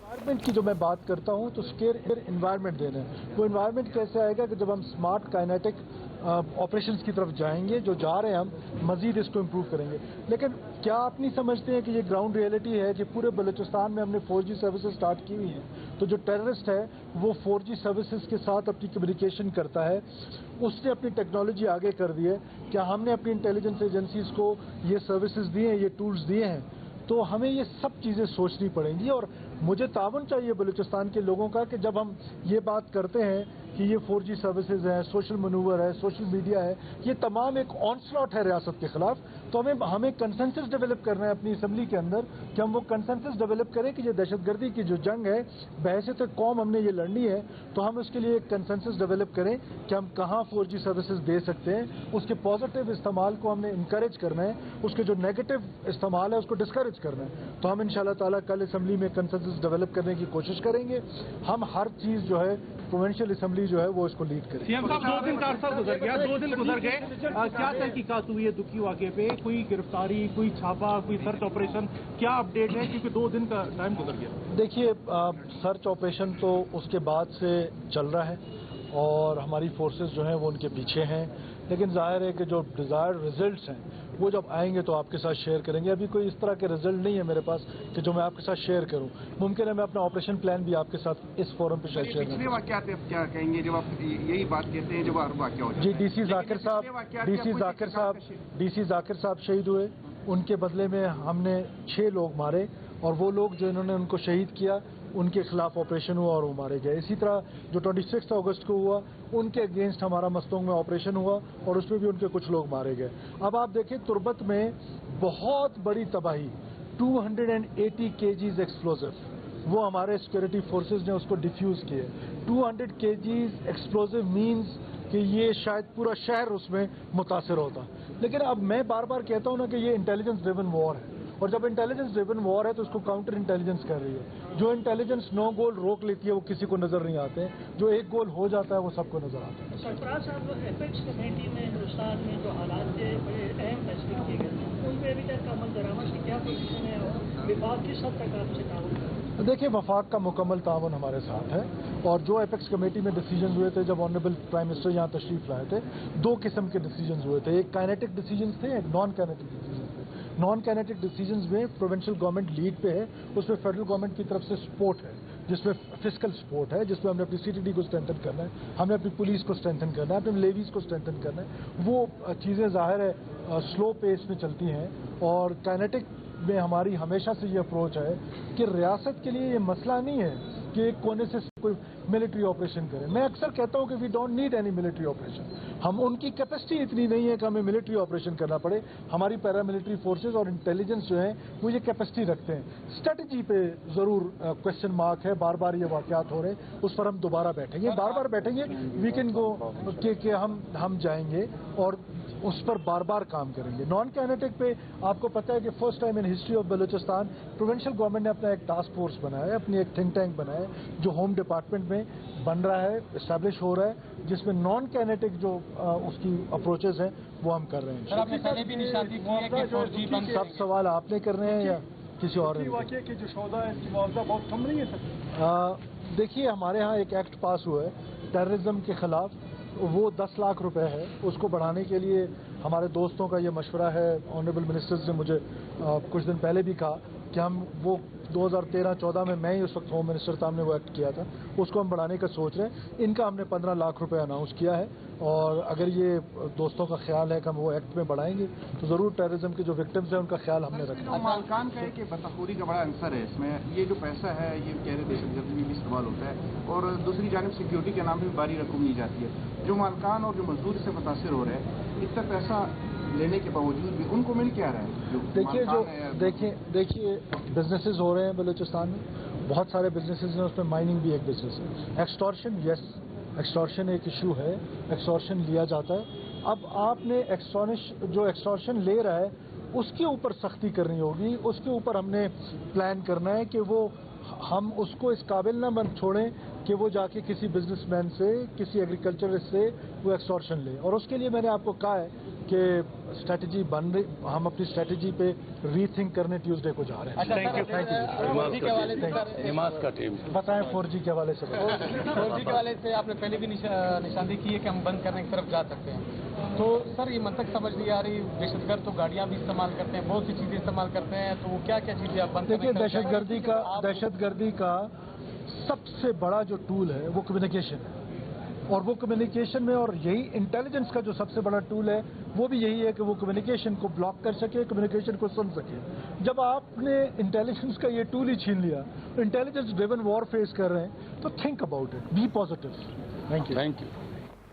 Environment की जो मैं बात करता हूं तो स्केयर एनवायरनमेंट देना है। वो एनवायरनमेंट कैसे आएगा कि जब हम स्मार्ट काइनेटिक ऑपरेशंस की तरफ जाएंगे, जो जा रहे हैं हम मजीद इसको इम्प्रूव करेंगे। लेकिन क्या आप नहीं समझते हैं कि ये ग्राउंड रियलिटी है कि पूरे बलूचिस्तान में हमने 4G सर्विसेज स्टार्ट की हुई हैं, तो जो टेररिस्ट है वो 4G सर्विसेज के साथ अपनी कम्युनिकेशन करता है, उसने अपनी टेक्नोलॉजी आगे कर दी है। क्या हमने अपनी इंटेलिजेंस एजेंसीज को ये सर्विसेज दिए हैं, ये टूल्स दिए हैं? तो हमें ये सब चीज़ें सोचनी पड़ेंगी और मुझे तावन चाहिए बलूचिस्तान के लोगों का कि जब हम ये बात करते हैं कि ये 4G सर्विसेज है, सोशल मनूवर है, सोशल मीडिया है, ये तमाम एक ऑनस्लॉट है रियासत के खिलाफ, तो हमें कंसेंसस डेवलप करना है अपनी असम्बली के अंदर कि हम वो कंसेंसस डेवलप करें कि ये दहशतगर्दी की जो जंग है बहैसियत कौम हमने ये लड़नी है, तो हम उसके लिए एक कंसेंसस डेवलप करें कि हम कहाँ 4G सर्विसेज दे सकते हैं। उसके पॉजिटिव इस्तेमाल को हमने इंकरेज करना है, उसके जो नेगेटिव इस्तेमाल है उसको डिस्करेज करना है। तो हम इंशाल्लाह ताला कल असम्बली में कंसेंसस डेवलप करने की कोशिश करेंगे। हम हर चीज़ जो है प्रोविंशियल असम्बली जो है वो इसको लीड करें। सीएम साहब 2 दिन का अरसा गुजर गया, 2 दिन गुजर गए, क्या तहकीकात हुई है दुखी वाक़े पे? कोई गिरफ्तारी, कोई छापा, कोई सर्च ऑपरेशन, क्या अपडेट है? क्योंकि 2 दिन का टाइम गुजर गया। देखिए, सर्च ऑपरेशन तो उसके बाद से चल रहा है और हमारी फोर्सेस जो हैं वो उनके पीछे हैं, लेकिन जाहिर है कि जो डिज़ायर्ड रिजल्ट्स हैं वो जब आएंगे तो आपके साथ शेयर करेंगे। अभी कोई इस तरह के रिजल्ट नहीं है मेरे पास कि जो मैं आपके साथ शेयर करूं। मुमकिन है मैं अपना ऑपरेशन प्लान भी आपके साथ इस फोरम पे शायद शेयर करूं। पिछले वाक़यात आप क्या कहेंगे जब आप यही बात कहते हैं जब हर वाक़या हो जाता है? जी, डीसी जाकिर साहब शहीद हुए, उनके बदले में हमने 6 लोग मारे और वो लोग जो इन्होंने उनको शहीद किया उनके खिलाफ ऑपरेशन हुआ और वो मारे गए। इसी तरह जो 26 अगस्त को हुआ उनके अगेंस्ट हमारा मस्तोंग में ऑपरेशन हुआ और उसमें भी उनके कुछ लोग मारे गए। अब आप देखिए तुर्बत में बहुत बड़ी तबाही, 280 kgs एक्सप्लोजिव, वो हमारे सिक्योरिटी फोर्सेस ने उसको डिफ्यूज किए। 200 kgs एक्सप्लोजिव मीन्स कि ये शायद पूरा शहर उसमें मुतासर होता। लेकिन अब मैं बार बार कहता हूं ना कि ये इंटेलिजेंस ड्रिवन वॉर है, और जब इंटेलिजेंस ड्रिवन वॉर है तो उसको काउंटर इंटेलिजेंस कर रही है। जो इंटेलिजेंस 9 गोल रोक लेती है वो किसी को नजर नहीं आते, जो 1 गोल हो जाता है वो सबको नजर आता है। सरफराज साहब, एपेक्स कमेटी में हिंदुस्तान में जो हालात थे बड़े अहम फैसले किए गए, उन पर अभी तक अमल दरामद की क्या पोजीशन है और विभाग किस हद तक आपसे ताउन कर रहा है? देखिए, वफाक का मुकम्मल तावन हमारे साथ है और जो एपेक्स कमेटी में डिसीजन हुए थे जब ऑनरेबल प्राइम मिनिस्टर यहाँ तशरीफ लाए थे, 2 किस्म के डिसीजन हुए थे। एक काइनेटिक डिसीजन थे, एक नॉन काइनेटिक डिसीजन थे। नॉन काइनेटिक डिसीजंस में प्रोविंशियल गवर्नमेंट लीड पे है, उसमें फेडरल गवर्नमेंट की तरफ से सपोर्ट है, जिसमें फिस्कल सपोर्ट है, जिसमें हमने अपनी CTD को स्ट्रेंथन करना है, हमने अपनी पुलिस को स्ट्रेंथन करना है, अपने लेवीज को स्ट्रेंथन करना है। वो चीज़ें ज़ाहिर है स्लो पेस में चलती हैं और काइनेटिक में हमारी हमेशा से ये अप्रोच है कि रियासत के लिए ये मसला नहीं है कि एक कोने से कोई मिलिट्री ऑपरेशन करें। मैं अक्सर कहता हूं कि we don't need any military operation. हम उनकी कैपेसिटी इतनी नहीं है कि हमें मिलिट्री ऑपरेशन करना पड़े। हमारी पैरामिलिट्री फोर्सेस और इंटेलिजेंस जो है वो ये कैपेसिटी रखते हैं। स्ट्रेटजी पे ज़रूर क्वेश्चन मार्क है, बार बार ये वाक़यात हो रहे हैं, उस पर हम दोबारा बैठेंगे, बार बार बैठेंगे। वी कैन गो कि हम जाएंगे और उस पर बार बार काम करेंगे। नॉन काइनेटिक पे आपको पता है कि first time in history of Balochistan provincial government ने अपना एक टास्क फोर्स बनाया है, अपनी एक थिंक टैंक बनाया है जो होम डिपार्टमेंट में बन रहा है, इस्टेब्लिश हो रहा है, जिसमें नॉन काइनेटिक जो उसकी अप्रोचेस हैं वो हम कर रहे हैं। सर, आपने पहले भी निशानदेही की है कि 4G बंद सब सवाल आपने कर रहे हैं या किसी और ने? वाक़ये के जो सौदा है इसकी मुआवजा बहुत कम नहीं है सर? देखिए, हमारे यहाँ एक एक्ट पास हुआ है टेररिज्म के खिलाफ, वो 10 लाख रुपए है। उसको बढ़ाने के लिए हमारे दोस्तों का ये मशवरा है। ऑनरेबल मिनिस्टर्स ने मुझे कुछ दिन पहले भी कहा कि हम वो 2013-14 में मैं ही उस वक्त होम मिनिस्टर था, हमने वो एक्ट किया था, उसको हम बढ़ाने का सोच रहे हैं। इनका हमने 15 लाख रुपए अनाउंस किया है और अगर ये दोस्तों का ख्याल है कि हम वो एक्ट में बढ़ाएंगे तो ज़रूर टेररिज्म के जो विक्टिम्स हैं उनका ख्याल हमने रखा। मालकान का है कि बदखोरी का बड़ा आंसर है इसमें। ये जो पैसा है ये कह रहे दहशतगर्दी में भी इस्तेमाल होता है और दूसरी जानब सिक्योरिटी के नाम पर भारी रकम ली जाती है। जो मालकान और जो मजदूर इससे मुतासर हो रहे हैं, इतना पैसा लेने के बावजूद भी उनको मिल क्या रहा है? देखिए बिजनेसेस हो रहे हैं बलूचिस्तान में, बहुत सारे बिजनेसेस हैं, उसमें माइनिंग भी एक बिजनेस है। एक्सटॉर्शन, यस, एक्सटॉर्शन एक इशू है, एक्सटॉर्शन लिया जाता है। अब आपने जो एक्सटॉर्शन ले रहा है उसके ऊपर सख्ती करनी होगी, उसके ऊपर हमने प्लान करना है कि वो हम उसको इस काबिल ना बन छोड़ें कि वो जाके किसी बिजनेसमैन से, किसी एग्रीकल्चरिस्ट से वो एक्सटॉर्शन ले। और उसके लिए मैंने आपको कहा है کہ اسٹریٹجی بن رہی، ہم اپنی اسٹریٹجی پہ ری تھنک کرنے ٹیوزڈے کو جا رہے ہیں. Thank you. نماز کا ٹیم بتائیں 4G کے حوالے سے. 4G کے حوالے سے آپ نے پہلے بھی نشاندہی کی ہے کہ ہم بند کرنے کی طرف جا سکتے ہیں. تو سر یہ منطق سمجھ نہیں آ رہی، دہشت گرد تو گاڑیاں بھی استعمال کرتے ہیں، بہت سی چیزیں استعمال کرتے ہیں، تو وہ کیا کیا چیزیں آپ بند دیکھیے، کرنے دہشت گردی کا سب سے بڑا جو ٹول ہے وہ کمیونیکیشن ہے، اور وہ کمیونیکیشن میں، اور یہی انٹیلیجنس کا جو سب سے بڑا ٹول ہے وہ بھی یہی ہے کہ وہ کمیونیکیشن کو بلاک کر سکے، کمیونیکیشن کو سن سکے. جب آپ نے انٹیلیجنس کا یہ ٹول ہی چھین لیا، انٹیلیجنس ڈریون وار فیس کر رہے ہیں، تو think about it, be positive. Thank you.